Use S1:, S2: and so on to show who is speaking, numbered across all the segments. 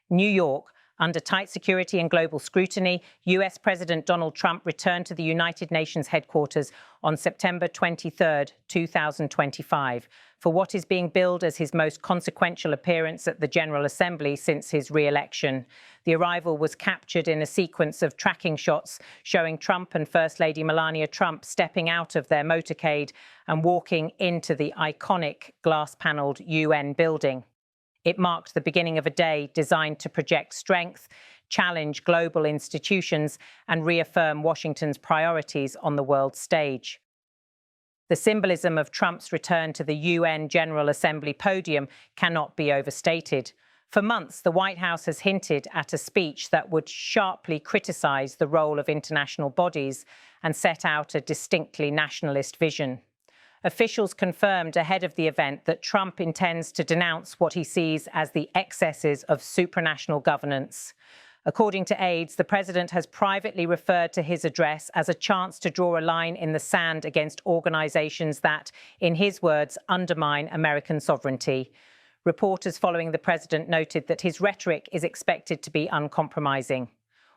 S1: New York. Under tight security and global scrutiny, US President Donald Trump returned to the United Nations headquarters on September 23, 2025, for what is being billed as his most consequential appearance at the General Assembly since his re-election. The arrival was captured in a sequence of tracking shots showing Trump and First Lady Melania Trump stepping out of their motorcade and walking into the iconic glass-paneled UN building. It marked the beginning of a day designed to project strength, challenge global institutions, and reaffirm Washington's priorities on the world stage. The symbolism of Trump's return to the UN General Assembly podium cannot be overstated. For months, the White House has hinted at a speech that would sharply criticize the role of international bodies and set out a distinctly nationalist vision. Officials confirmed ahead of the event that Trump intends to denounce what he sees as the excesses of supranational governance. According to aides, the president has privately referred to his address as a chance to draw a line in the sand against organizations that, in his words, undermine American sovereignty. Reporters following the president noted that his rhetoric is expected to be uncompromising.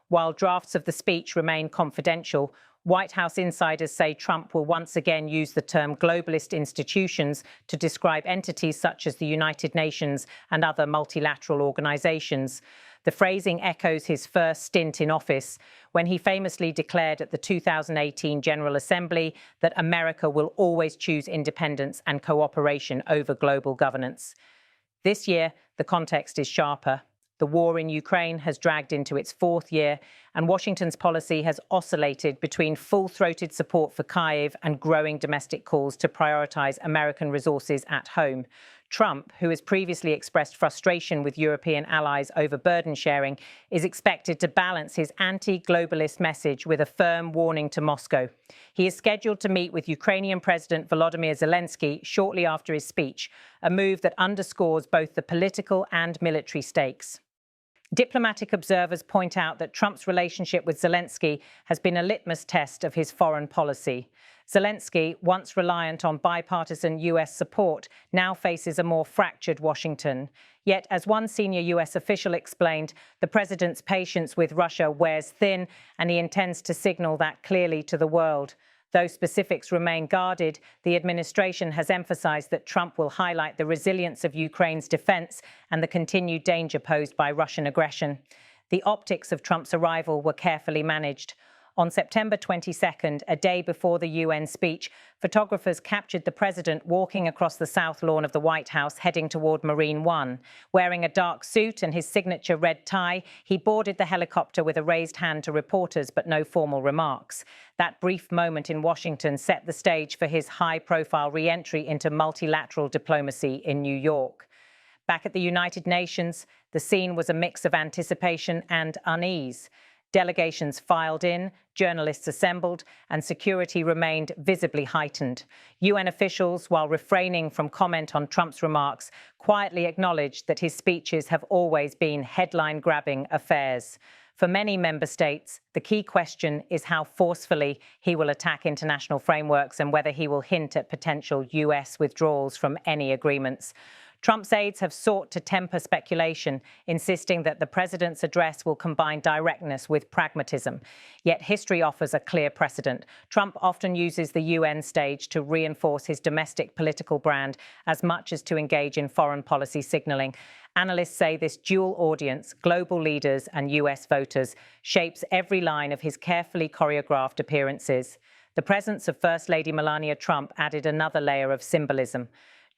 S1: While drafts of the speech remain confidential, White House insiders say Trump will once again use the term globalist institutions to describe entities such as the United Nations and other multilateral organizations. The phrasing echoes his first stint in office, when he famously declared at the 2018 General Assembly that America will always choose independence and cooperation over global governance. This year, the context is sharper. The war in Ukraine has dragged into its fourth year, and Washington's policy has oscillated between full-throated support for Kyiv and growing domestic calls to prioritize American resources at home. Trump, who has previously expressed frustration with European allies over burden sharing, is expected to balance his anti-globalist message with a firm warning to Moscow. He is scheduled to meet with Ukrainian President Volodymyr Zelensky shortly after his speech, a move that underscores both the political and military stakes. Diplomatic observers point out that Trump's relationship with Zelensky has been a litmus test of his foreign policy. Zelensky, once reliant on bipartisan US support, now faces a more fractured Washington. Yet, as one senior US official explained, the president's patience with Russia wears thin, and he intends to signal that clearly to the world. Though specifics remain guarded, the administration has emphasized that Trump will highlight the resilience of Ukraine's defense and the continued danger posed by Russian aggression. The optics of Trump's arrival were carefully managed. On September 22nd, a day before the UN speech, photographers captured the president walking across the south lawn of the White House heading toward Marine One. Wearing a dark suit and his signature red tie, he boarded the helicopter with a raised hand to reporters but no formal remarks. That brief moment in Washington set the stage for his high-profile re-entry into multilateral diplomacy in New York. Back at the United Nations, the scene was a mix of anticipation and unease. Delegations filed in, journalists assembled, and security remained visibly heightened. UN officials, while refraining from comment on Trump's remarks, quietly acknowledged that his speeches have always been headline-grabbing affairs. For many member states, the key question is how forcefully he will attack international frameworks and whether he will hint at potential US withdrawals from any agreements. Trump's aides have sought to temper speculation, insisting that the president's address will combine directness with pragmatism. Yet history offers a clear precedent. Trump often uses the UN stage to reinforce his domestic political brand as much as to engage in foreign policy signaling. Analysts say this dual audience, global leaders and US voters, shapes every line of his carefully choreographed appearances. The presence of First Lady Melania Trump added another layer of symbolism.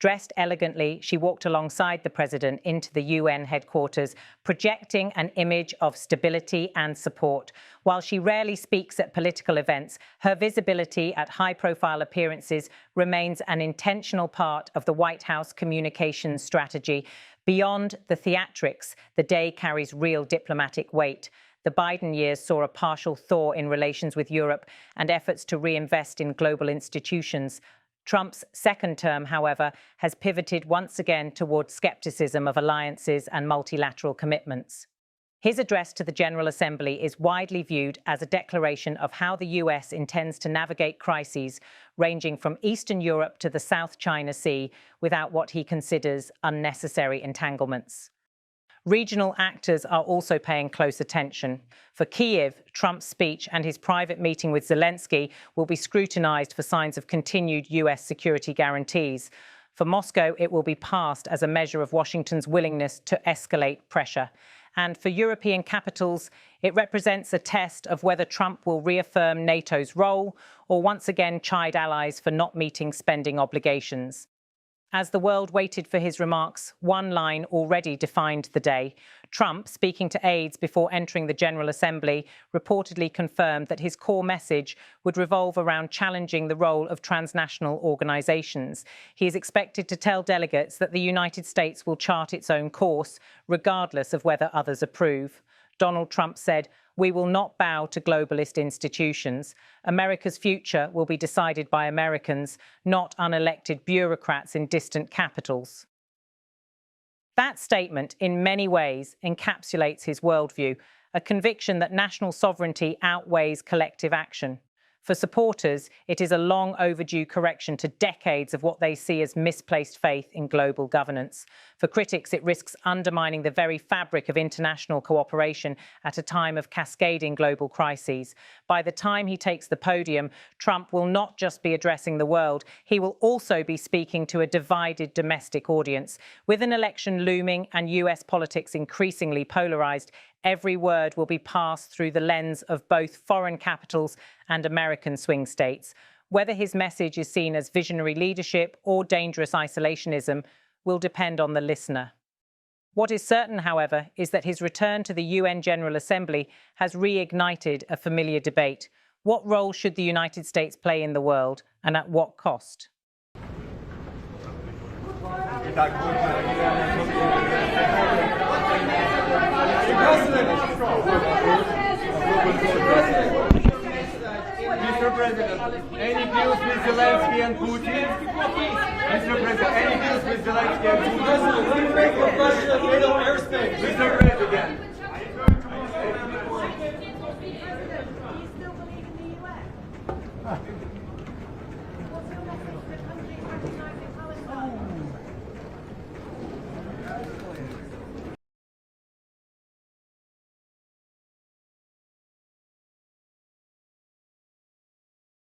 S1: Dressed elegantly, she walked alongside the president into the UN headquarters, projecting an image of stability and support. While she rarely speaks at political events, her visibility at high-profile appearances remains an intentional part of the White House communications strategy. Beyond the theatrics, the day carries real diplomatic weight. The Biden years saw a partial thaw in relations with Europe and efforts to reinvest in global institutions. Trump's second term, however, has pivoted once again toward skepticism of alliances and multilateral commitments. His address to the General Assembly is widely viewed as a declaration of how the US intends to navigate crises ranging from Eastern Europe to the South China Sea without what he considers unnecessary entanglements. Regional actors are also paying close attention. For Kyiv, Trump's speech and his private meeting with Zelensky will be scrutinized for signs of continued US security guarantees. For Moscow, it will be passed as a measure of Washington's willingness to escalate pressure. And for European capitals, it represents a test of whether Trump will reaffirm NATO's role or once again chide allies for not meeting spending obligations. As the world waited for his remarks, one line already defined the day. Trump, speaking to aides before entering the General Assembly, reportedly confirmed that his core message would revolve around challenging the role of transnational organizations. He is expected to tell delegates that the United States will chart its own course, regardless of whether others approve. Donald Trump said, "We will not bow to globalist institutions. America's future will be decided by Americans, not unelected bureaucrats in distant capitals." That statement, in many ways, encapsulates his worldview, a conviction that national sovereignty outweighs collective action. For supporters, it is a long overdue correction to decades of what they see as misplaced faith in global governance. For critics, it risks undermining the very fabric of international cooperation at a time of cascading global crises. By the time he takes the podium, Trump will not just be addressing the world, he will also be speaking to a divided domestic audience. With an election looming and US politics increasingly polarized, every word will be passed through the lens of both foreign capitals and American swing states. Whether his message is seen as visionary leadership or dangerous isolationism will depend on the listener. What is certain, however, is that his return to the UN General Assembly has reignited a familiar debate. What role should the United States play in the world, and at what cost?
S2: Mr. President, any deals with Zelensky and Putin? Mr. President, any deals with Zelensky and Putin? Mr. President,